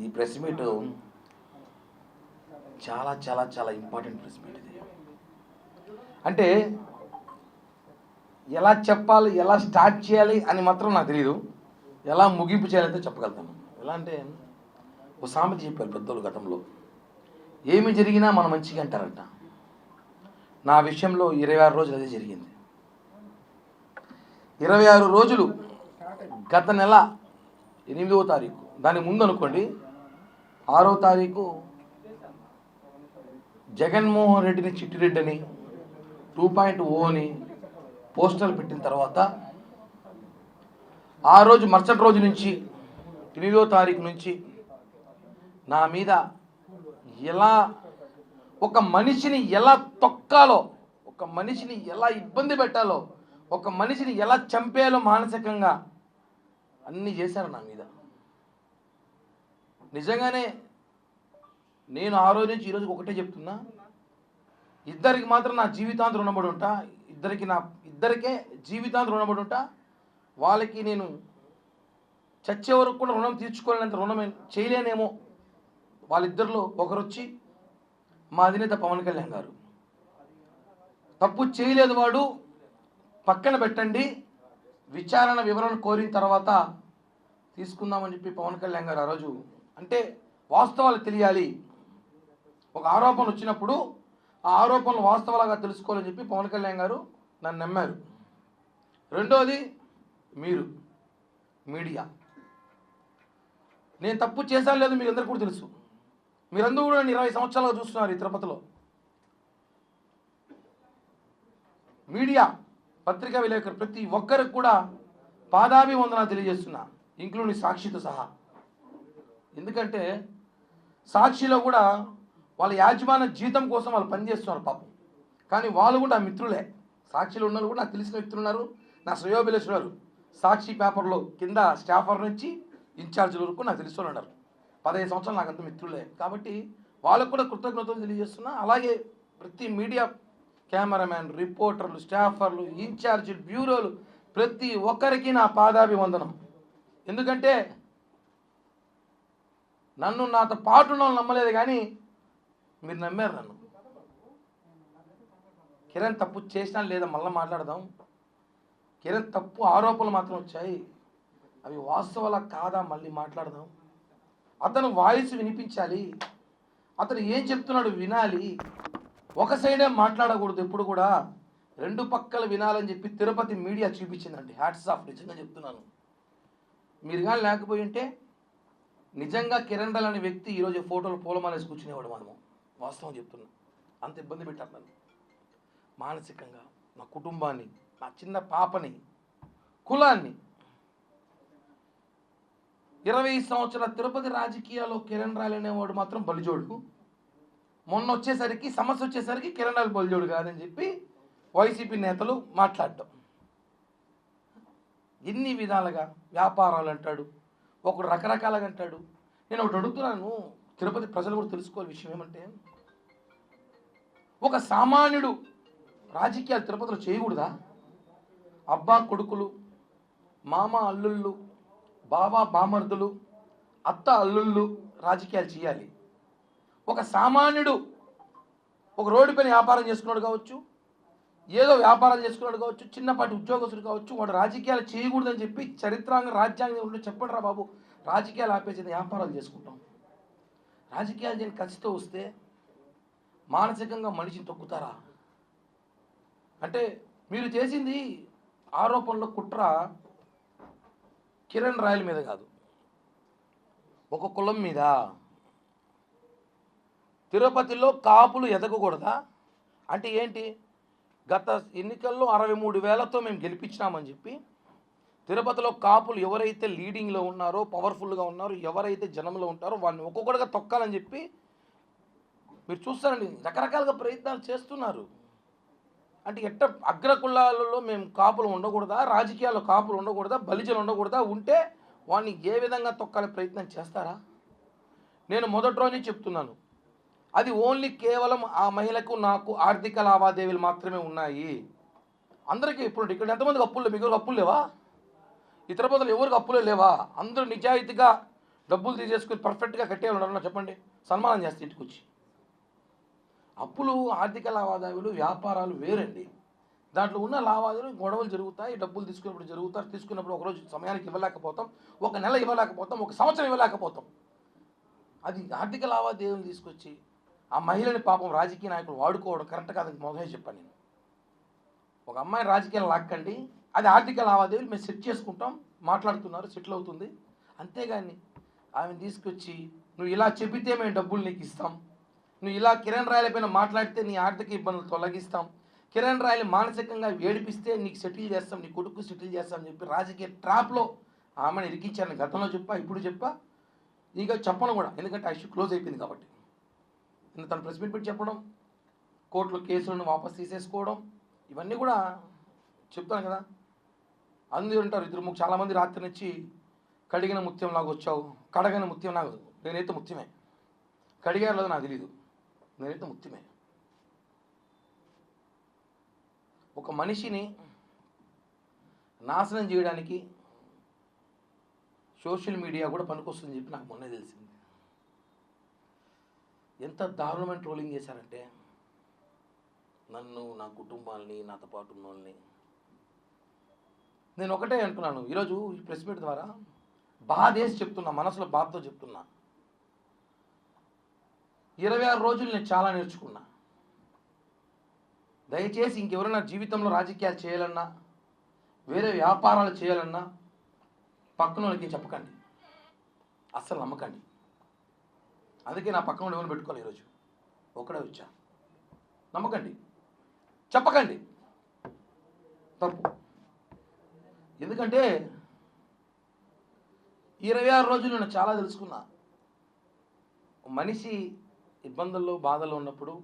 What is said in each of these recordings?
ఈ press meet చాలా చాలా చాలా ఇంపార్టెంట్ ప్రెస్ మీట్ ఇది. అంటే ఎలా చెప్పాలి, ఎలా స్టార్ట్ చేయాలి అని మాత్రం నాకు తెలియదు. ఎలా ముగింపు చేయాలంటే చెప్పగలుగుతాను. ఎలా అంటే ఒక సామెత చెప్పారు పెద్దలు గతంలో, ఏమి జరిగినా మన మంచిగా అంటారంట. నా విషయంలో 26 రోజులు అదే జరిగింది. 26 రోజులు గత నెల 8వ తారీఖు, దాని ముందు అనుకోండి 6వ తారీఖు జగన్మోహన్ రెడ్డిని చిట్టిరెడ్డి అని 2.0 అని పోస్టర్లు పెట్టిన తర్వాత ఆ రోజు మరుసటి రోజు నుంచి 8వ తారీఖు నుంచి నా మీద ఎలా ఒక మనిషిని ఎలా తొక్కాలో, ఒక మనిషిని ఎలా ఇబ్బంది పెట్టాలో, ఒక మనిషిని ఎలా చంపేయాలో మానసికంగా అన్నీ చేశారు నా మీద. నిజంగానే నేను ఆ రోజు నుంచి ఈరోజు ఒకటే చెప్తున్నా, ఇద్దరికి మాత్రం నా జీవితాంతం రుణపడి ఉంటా. ఇద్దరికే జీవితాంతం రుణపడి ఉంటా. వాళ్ళకి నేను చచ్చే వరకు కూడా రుణం తీర్చుకోలేనంత రుణం చేయలేనేమో. వాళ్ళిద్దరిలో ఒకరు వచ్చి మా అధినేత పవన్ కళ్యాణ్ గారు, తప్పు చేయలేదు వాడు, పక్కన పెట్టండి, విచారణ వివరణ కోరిన తర్వాత తీసుకుందామని చెప్పి పవన్ కళ్యాణ్ గారు ఆ రోజు, అంటే వాస్తవాలు తెలియాలి, ఒక ఆరోపణ వచ్చినప్పుడు ఆ ఆరోపణలు వాస్తవాలుగా తెలుసుకోవాలని చెప్పి పవన్ కళ్యాణ్ గారు నన్ను నమ్మారు. రెండోది మీరు మీడియా, నేను తప్పు చేశాను లేదు మీకు అందరికీ కూడా తెలుసు. మీరందరూ కూడా 20 సంవత్సరాలుగా చూస్తున్నారు ఈ తిరుపతిలో. మీడియా, పత్రికా విలేకరు ప్రతి ఒక్కరికి కూడా పాదాభివందనాలు తెలియజేస్తున్నా, ఇంక్లూడింగ్ సాక్షితో సహా. ఎందుకంటే సాక్షిలో కూడా వాళ్ళ యాజమాన్య జీతం కోసం వాళ్ళు పనిచేస్తున్నారు పాపం, కానీ వాళ్ళు కూడా మిత్రులే. సాక్షిలో ఉన్నారు కూడా నాకు తెలిసిన వ్యక్తులు ఉన్నారు, నా శ్రేయోభిలాషులు. సాక్షి పేపర్లో కింద స్టాఫర్ నుంచి ఇన్ఛార్జీల వరకు నాకు తెలిసిన ఉన్నారు. 15 సంవత్సరాలు నాకు అంత మిత్రులే, కాబట్టి వాళ్ళకు కూడా కృతజ్ఞతలు తెలియజేస్తున్నా. అలాగే ప్రతి మీడియా కెమెరామ్యాన్, రిపోర్టర్లు, స్టాఫర్లు, ఇన్ఛార్జీలు, బ్యూరోలు ప్రతి ఒక్కరికి నా పాదాభివందనం. ఎందుకంటే నన్ను నాతో పాటు ఉన్న వాళ్ళు నమ్మలేదు, కానీ మీరు నమ్మారు నన్ను. కిరణ్ తప్పు చేసినా లేదా మళ్ళీ మాట్లాడదాం. కిరణ్ తప్పు ఆరోపణలు మాత్రం వచ్చాయి, అవి వాస్తవాలా కాదా మళ్ళీ మాట్లాడదాం. అతను వాయిస్ వినిపించాలి, అతను ఏం చెప్తున్నాడు వినాలి, ఒక సైడే మాట్లాడకూడదు ఎప్పుడు కూడా, రెండు పక్కలు వినాలని చెప్పి తిరుపతి మీడియా చూపించిందండి. హ్యాట్స్ ఆఫ్, నిజంగా చెప్తున్నాను. మీరు కానీ లేకపోయి ఉంటే నిజంగా కిరణ్ రాయల్ అనే వ్యక్తి ఈరోజు ఫోటోలు పూలమాలేసి కూర్చునేవాడు. మనము వాస్తవం చెప్తున్నాం. అంత ఇబ్బంది పెట్టారు నన్ను మానసికంగా, నా కుటుంబాన్ని, నా చిన్న పాపని, కులాన్ని. 20 సంవత్సరాల తిరుపతి రాజకీయాల్లో కిరణ్ రాయల్ అనేవాడు మాత్రం బలిజోడు. మొన్న వచ్చేసరికి సమస్య వచ్చేసరికి కిరణ్ రాయల్ బలిజోడు కాదని చెప్పి వైసీపీ నేతలు మాట్లాడటం. ఎన్ని విధాలుగా వ్యాపారాలు అంటాడు, ఒకడు రకరకాలుగా అంటాడు. నేను ఒకటి అడుగుతున్నాను, తిరుపతి ప్రజలు కూడా తెలుసుకోవాలి విషయం ఏమంటే, ఒక సామాన్యుడు రాజకీయాలు తిరుపతిలో చేయకూడదా? అబ్బా కొడుకులు, మామ అల్లుళ్ళు, బావ బామర్దులు, అత్త అల్లుళ్ళు రాజకీయాలు చేయాలి. ఒక సామాన్యుడు ఒక రోడ్డు పైన వ్యాపారం చేసుకున్నాడు కావచ్చు, ఏదో వ్యాపారం చేసుకున్నాడు కావచ్చు, చిన్నపాటి ఉద్యోగస్తుడు కావచ్చు, వాడు రాజకీయాలు చేయకూడదని చెప్పి చరిత్రాంగ రాజ్యాంగం చెప్పండి రా బాబు, రాజకీయాలు ఆపేసి వ్యాపారాలు చేసుకుంటాం. రాజకీయాలు చేయని ఖర్చుతో వస్తే మానసికంగా మనిషిని తొక్కుతారా? అంటే మీరు చేసింది ఆరోపణలో కుట్ర కిరణ్ రాయల్ మీద కాదు, ఒక కులం మీద. తిరుపతిలో కాపులు ఎదగకూడదా? అంటే ఏంటి? గత ఎన్నికల్లో 63,000తో మేము గెలిపించినామని చెప్పి తిరుపతిలో కాపులు ఎవరైతే లీడింగ్లో ఉన్నారో, పవర్ఫుల్గా ఉన్నారో, ఎవరైతే జనంలో ఉంటారో వాడిని ఒక్కొక్కటిగా తొక్కాలని చెప్పి మీరు చూస్తారండి, రకరకాలుగా ప్రయత్నాలు చేస్తున్నారు. అంటే ఎట్ట అగ్రకులాలలో మేము కాపులు ఉండకూడదా, రాజకీయాల్లో కాపులు ఉండకూడదా, బలిజలు ఉండకూడదా, ఉంటే వాడిని ఏ విధంగా తొక్కాలే ప్రయత్నం చేస్తారా? నేను మొదటి రోజు చెప్తున్నాను, అది ఓన్లీ కేవలం ఆ మహిళకు నాకు ఆర్థిక లావాదేవీలు మాత్రమే ఉన్నాయి. అందరికీ ఇప్పుడు ఇక్కడ ఎంతమందికి అప్పులు, మీకు అప్పులు లేవా? ఈ తిరుపతిలో ఎవరికి అప్పులే లేవా? అందరూ నిజాయితీగా డబ్బులు తీసేసుకుని పర్ఫెక్ట్గా కట్టేవాళ్ళు చెప్పండి, సన్మానం చేస్తే ఇంటికి వచ్చి. అప్పులు, ఆర్థిక లావాదేవీలు, వ్యాపారాలు వేరండి. దాంట్లో ఉన్న లావాదేవీలు, గొడవలు జరుగుతాయి, డబ్బులు తీసుకున్నప్పుడు జరుగుతారు. తీసుకున్నప్పుడు ఒకరోజు సమయానికి ఇవ్వలేకపోతాం, ఒక నెల ఇవ్వలేకపోతాం, ఒక సంవత్సరం ఇవ్వలేకపోతాం. అది ఆర్థిక లావాదేవీలు తీసుకొచ్చి ఆ మహిళని పాపం రాజకీయ నాయకులు వాడుకోవడం కరెక్ట్ కాదని మొదలే చెప్పాను నేను. ఒక అమ్మాయిని రాజకీయాలు లాక్కండి, అది ఆర్థిక లావాదేవీలు మేము సెట్ చేసుకుంటాం, మాట్లాడుతున్నారు, సెటిల్ అవుతుంది. అంతేగాని ఆమెను తీసుకొచ్చి నువ్వు ఇలా చెబితే మేము డబ్బులు నీకు ఇస్తాం, నువ్వు ఇలా కిరణ్ రాయల పైన మాట్లాడితే నీ ఆర్థిక ఇబ్బందులు తొలగిస్తాం, కిరణ్ రాయలు మానసికంగా ఏడిపిస్తే నీకు సెటిల్ చేస్తాం, నీ కొడుకు సెటిల్ చేస్తాం అని చెప్పి రాజకీయ ట్రాప్లో ఆమెను ఇరికించాను. గతంలో చెప్పా, ఇప్పుడు చెప్పా, ఇక చెప్పను కూడా, ఎందుకంటే ఆ ఇష్యూ క్లోజ్ అయిపోయింది కాబట్టి. తను ప్రెస్ మీట్ పెట్టి చెప్పడం, కోర్టులో కేసులను వాపస్ తీసేసుకోవడం, ఇవన్నీ కూడా చెప్తాను కదా. అందరూ ఉంటారు, ఇద్దరు చాలామంది రాత్రి నుంచి కడిగిన ముత్యం లాగా వచ్చావు, కడగిన ముత్యం లాగా. నేనైతే ముత్యమే, కడిగారు లేదో నాకు తెలీదు, నేనైతే ముత్యమే. ఒక మనిషిని నాశనం చేయడానికి సోషల్ మీడియా కూడా పనికొస్తుందని చెప్పి నాకు మొన్నే తెలిసింది. ఎంత దారుణమైన ట్రోలింగ్ చేశారంటే నన్ను, నా కుటుంబాన్ని, నాతో పాటు ఉన్న వాళ్ళని. నేను ఒకటే అంటున్నాను ఈరోజు ఈ ప్రెస్ మీట్ ద్వారా, బాధేసి చెప్తున్నా, మనసులో బాధతో చెప్తున్నా. 26 రోజులు నేను చాలా నేర్చుకున్నా. దయచేసి ఇంకెవరైనా జీవితంలో రాజకీయాలు చేయాలన్నా, వేరే వ్యాపారాలు చేయాలన్నా పక్కన వాళ్ళకి చెప్పకండి, అస్సలు నమ్మకండి. అందుకే నా పక్కన ఎవరిని పెట్టుకోవాలి, ఈరోజు ఒకడే వచ్చా. నమ్మకండి, చెప్పకండి, తప్పు. ఎందుకంటే 26 రోజులు నేను చాలా తెలుసుకున్నా. మనిషి ఇబ్బందుల్లో, బాధల్లో ఉన్నప్పుడు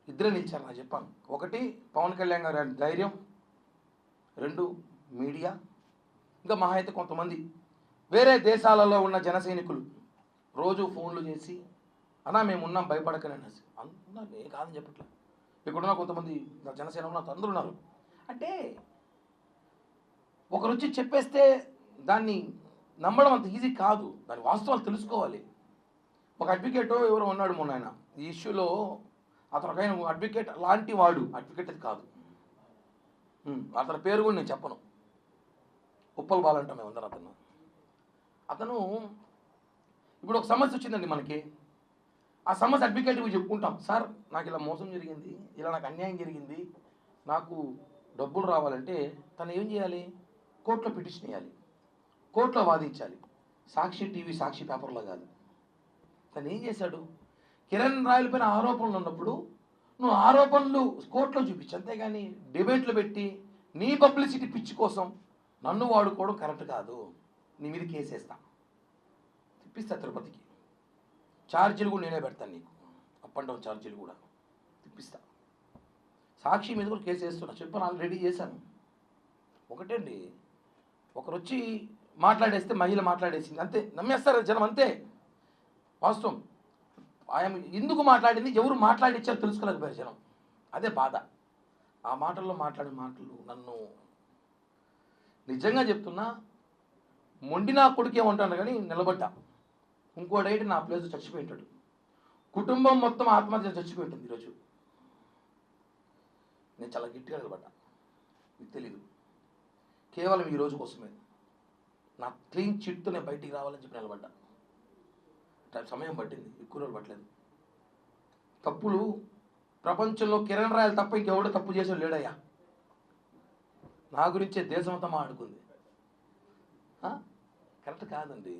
ఇద్దరే నిలిచారు. నాకు చెప్పాను, ఒకటి పవన్ కళ్యాణ్ గారి ధైర్యం, 2 మీడియా, ఇంకా మహా అయితే కొంతమంది వేరే దేశాలలో ఉన్న జన సైనికులు రోజు ఫోన్లు చేసి అన్నా మేము ఉన్నాం భయపడకనే అనేసి అంటున్నారు. నేను కాదని చెప్పట్లేదు, ఇక్కడున్న కొంతమంది జనసేన ఉన్న అందరూ ఉన్నారు. అంటే ఒకరు వచ్చి చెప్పేస్తే దాన్ని నమ్మడం అంత ఈజీ కాదు, దాని వాస్తవాలు తెలుసుకోవాలి. ఒక అడ్వకేట్ ఎవరో ఉన్నాడు మొన్న, ఆయన ఈ ఇష్యూలో అతను అడ్వకేట్ లాంటి వాడు, అడ్వకేట్ అది కాదు, అతని పేరు కూడా నేను చెప్పను, ఉప్పల్ బాలంటాం మేమందరం. అతను ఇప్పుడు ఒక సమస్య వచ్చిందండి మనకి, ఆ సమస్య అడ్వకేట్కి చెప్పుకుంటాం, సార్ నాకు ఇలా మోసం జరిగింది, ఇలా నాకు అన్యాయం జరిగింది, నాకు డబ్బులు రావాలంటే తను ఏం చేయాలి, కోర్టులో పిటిషన్ వేయాలి, కోర్టులో వాదించాలి, సాక్షి టీవీ, సాక్షి పేపర్లో కాదు. తను ఏం చేశాడు, కిరణ్ రాయల పైన ఆరోపణలు ఉన్నప్పుడు నువ్వు ఆరోపణలు కోర్టులో చూపించు, అంతేగాని డిబేట్లు పెట్టి నీ పబ్లిసిటీ పిచ్చి కోసం నన్ను వాడుకోవడం కరెక్ట్ కాదు. నీ మీద కేసేస్తా, తిప్పిస్తా తిరుపతికి, ఛార్జీలు కూడా నేనే పెడతాను నీకు, అప్ అండ్ డౌన్ ఛార్జీలు కూడా తిప్పిస్తా. సాక్షి మీద కూడా కేసు వేస్తున్నా, చెప్పాను, ఆల్రెడీ చేశాను. ఒకటే అండి, ఒకరు వచ్చి మాట్లాడేస్తే మహిళ మాట్లాడేసింది అంతే, నమ్మేస్తారు జనం, అంతే వాస్తవం. ఆయన ఎందుకు మాట్లాడింది, ఎవరు మాట్లాడించారో తెలుసుకోలేకపోయారు జనం, అదే బాధ. ఆ మాటల్లో మాట్లాడే మాటలు నన్ను నిజంగా చెప్తున్నా, మొండి నా కొడుకు ఏమంటాను కానీ నిలబడ్డా. ఇంకోడైతే నా ప్లేస్ చచ్చిపోయింటాడు, కుటుంబం మొత్తం ఆత్మహత్య చచ్చిపోయింటుంది ఈరోజు. నేను చాలా గట్టిగా నిలబడ్డా, మీకు తెలీదు, కేవలం ఈ రోజు కోసమే. నా క్లీన్ చిట్తో నేను బయటికి రావాలని చెప్పి నిలబడ్డా. సమయం పట్టింది, ఎక్కువ రోజులు పట్టలేదు. తప్పులు ప్రపంచంలో కిరణ్ రాయలు తప్ప ఇంకెవడో తప్పు చేసాడు లేడయ్యా. నా గురించే దేశమంతా మాట్లాడుకుంది, కరెక్ట్ కాదండి.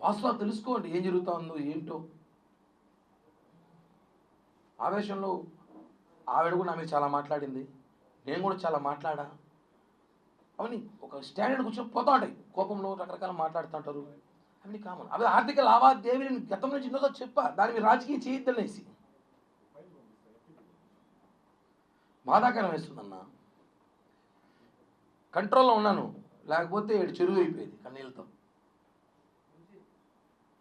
వాస్తవాలు తెలుసుకోండి, ఏం జరుగుతుందో ఏంటో. ఆవేశంలో ఆవిడ కూడా నా మీద చాలా మాట్లాడింది, నేను కూడా చాలా మాట్లాడా. అవన్నీ ఒక స్టాండర్డ్ కూర్చొని పోతా ఉంటాయి, కోపంలో రకరకాల మాట్లాడుతుంటారు, అవన్నీ కామన్. అవి ఆర్థిక లావాదేవీలు గతం నుంచి ఎన్నోదో చెప్పా, దాని మీద రాజకీయం చేయొద్దనేసి. బాధాకరం వేస్తుందన్న, కంట్రోల్లో ఉన్నాను, లేకపోతే చెరువు అయిపోయేది కన్నీళ్ళతో.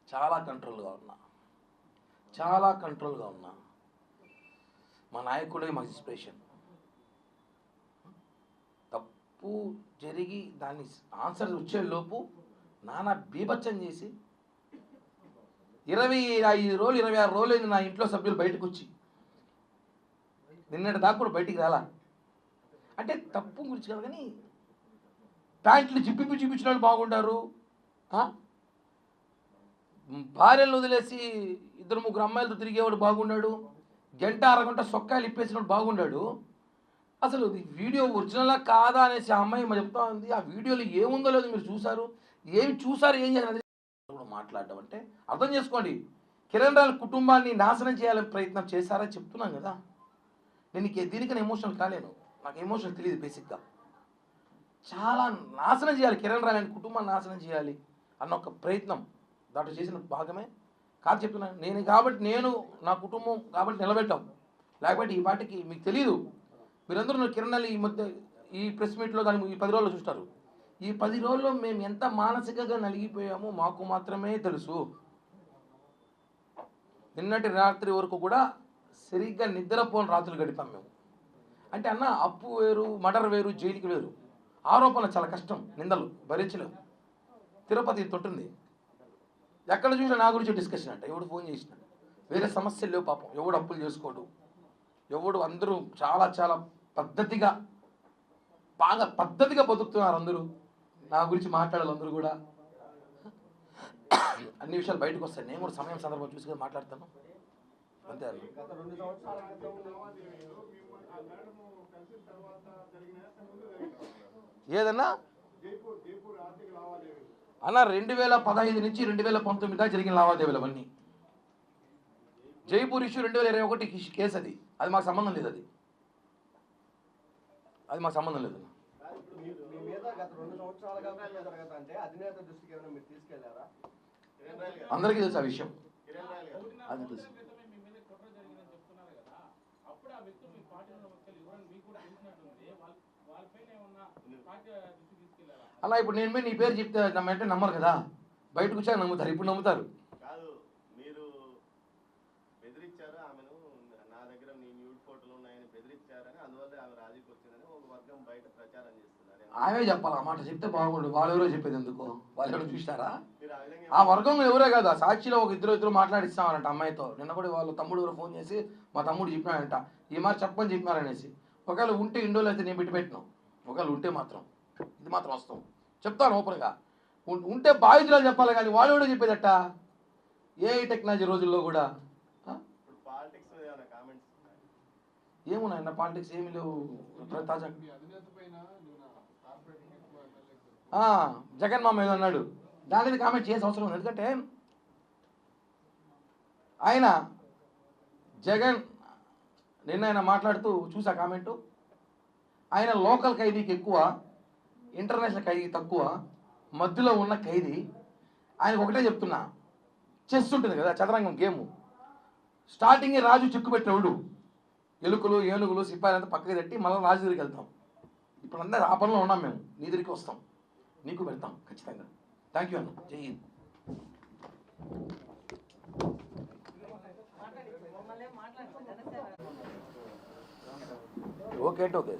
చాలా కంట్రోల్గా ఉన్నా, చాలా కంట్రోల్గా ఉన్నా. మా నాయకుడే మాకు ఇన్స్పిరేషన్. తప్పు జరిగి దాన్ని ఆన్సర్ వచ్చేలోపు నానా బీభత్సం చేసి 25 రోజులు 26 రోజులు అయింది నా ఇంట్లో సభ్యులు బయటకు వచ్చి. నిన్నటి దాకా కూడా బయటికి రాలా. అంటే తప్పు గురించి కాదు కానీ ప్యాంట్లు జిప్పిపి చూపించిన వాళ్ళు బాగుంటారు, భార్యలను వదిలేసి 2-3 అమ్మాయిలతో తిరిగేవాడు బాగున్నాడు, గంట అరగంట సొక్కాయలు ఇప్పేసినప్పుడు బాగున్నాడు. అసలు వీడియో ఒరిజినలా కాదా అనేసి ఆ అమ్మాయి చెప్తా ఉంది. ఆ వీడియోలో ఏముందో లేదో మీరు చూసారు, ఏం చేయాలి కూడా మాట్లాడడం అంటే అర్థం చేసుకోండి. కిరణ్ రాయల కుటుంబాన్ని నాశనం చేయాలని ప్రయత్నం చేశారని చెప్తున్నాను కదా. నేను దీనికన్నా ఎమోషనల్ కాలేను, నాకు ఎమోషనల్ తెలియదు. బేసిక్గా చాలా నాశనం చేయాలి, కిరణ్ రాయల కుటుంబాన్ని నాశనం చేయాలి అన్న ఒక ప్రయత్నం దాంట్లో చేసిన భాగమే కాదు చెప్తున్నాను. నేను నా కుటుంబం కాబట్టి నిలబెట్టాం, లేకపోతే ఈ పాటికి మీకు తెలియదు. మీరందరూ కిరణ్ రాయల ఈ మధ్య ఈ ప్రెస్ మీట్లో దాన్ని ఈ 10 రోజుల్లో చూస్తారు. ఈ 10 రోజుల్లో మేము ఎంత మానసికంగా నలిగిపోయామో మాకు మాత్రమే తెలుసు. నిన్నటి రాత్రి వరకు కూడా సరిగ్గా నిద్రపోని రాత్రులు గడిపాం మేము. అంటే అన్న, అప్పు వేరు, మర్డర్ వేరు, జైలుకి వేరు. ఆరోపణ చాలా కష్టం, నిందలు భరించలేము. తిరుపతి తొట్టుంది, ఎక్కడ చూసినా నా గురించి డిస్కషన్ అంట. ఎవడు ఫోన్ చేసినాడు, వేరే సమస్యలు లేవు పాపం. ఎవడు అప్పులు చేసుకోడు, ఎవడు అందరూ చాలా చాలా పద్ధతిగా బాగా పద్ధతిగా బతుకుతున్నారు అందరూ. నా గురించి మాట్లాడాలి అందరూ కూడా. అన్ని విషయాలు బయటకు వస్తాయి. నేను కూడా సమయం సందర్భం చూసి మాట్లాడతాను అంతే. ఏదన్నా అన్న 2015 నుంచి 2019 దాకా జరిగిన లావాదేవీలు అవన్నీ. జైపూర్ ఇష్యూ 2021 కేసు, అది మాకు సంబంధం లేదు. అది మాకు సంబంధం లేదు. అందరికీ తెలుసు ఆ విషయం, అది తెలుసు. అలా ఇప్పుడు నేను నీ పేరు చెప్తే నమ్మంటే నమ్మరు కదా, బయటకు వచ్చాక నమ్ముతారు. ఇప్పుడు నమ్ముతారు. ఆమె చెప్పాలి, ఆ మాట చెప్తే బాగుండు. వాళ్ళెవరో చెప్పేది ఎందుకు, వాళ్ళు ఎవరో చూస్తారా? ఆ వర్గం ఎవరే కదా, సాక్షిలో ఒక ఇద్దరు మాట్లాడిస్తామనంట అమ్మాయితో. నిన్న కూడా వాళ్ళ తమ్ముడు ఎవరో ఫోన్ చేసి మా తమ్ముడు చెప్పినాడంట, ఈ మాట చెప్పని చెప్పినారనేసి. ఒకవేళ ఉంటే ఇండోలో అయితే నేను పెట్టినాం, ఒకవేళ ఉంటే మాత్రం ఇది మాత్రం వస్తాం చెప్తాను ఓపెన్గా. ఉంటే బాధితులు చెప్పాలి కానీ వాళ్ళు కూడా చెప్పేదట. ఏ టెక్నాలజీ రోజుల్లో కూడా ఏమున్నాయన్న పాలిటిక్స్ ఏమి లేవు. తాజా జగన్ మామ ఏదో అన్నాడు, దాని మీద కామెంట్ చేసే అవసరం ఉంది. ఎందుకంటే ఆయన జగన్ నిన్న ఆయన మాట్లాడుతూ చూసా కామెంటు, ఆయన లోకల్ ఖైదీకి ఎక్కువ, ఇంటర్నేషనల్ ఖైదీ తక్కువ, మధ్యలో ఉన్న ఖైదీ. ఆయనకు ఒకటే చెప్తున్నా, చెస్ ఉంటుంది కదా చదరంగం గేము, స్టార్టింగే రాజు చిక్కు పెట్టినప్పుడు ఎలుకలు ఏనుగులు సిపాయిలు అంతా పక్కకి తట్టి మళ్ళీ రాజు దగ్గరికి వెళ్తాం. ఇప్పుడు అందరూ ఆ పనిలో ఉన్నాం మేము. నీ దగ్గరికి వస్తాం, నీకు పెడతాం ఖచ్చితంగా. థ్యాంక్ యూ అన్న. జై హింద్. Okay okay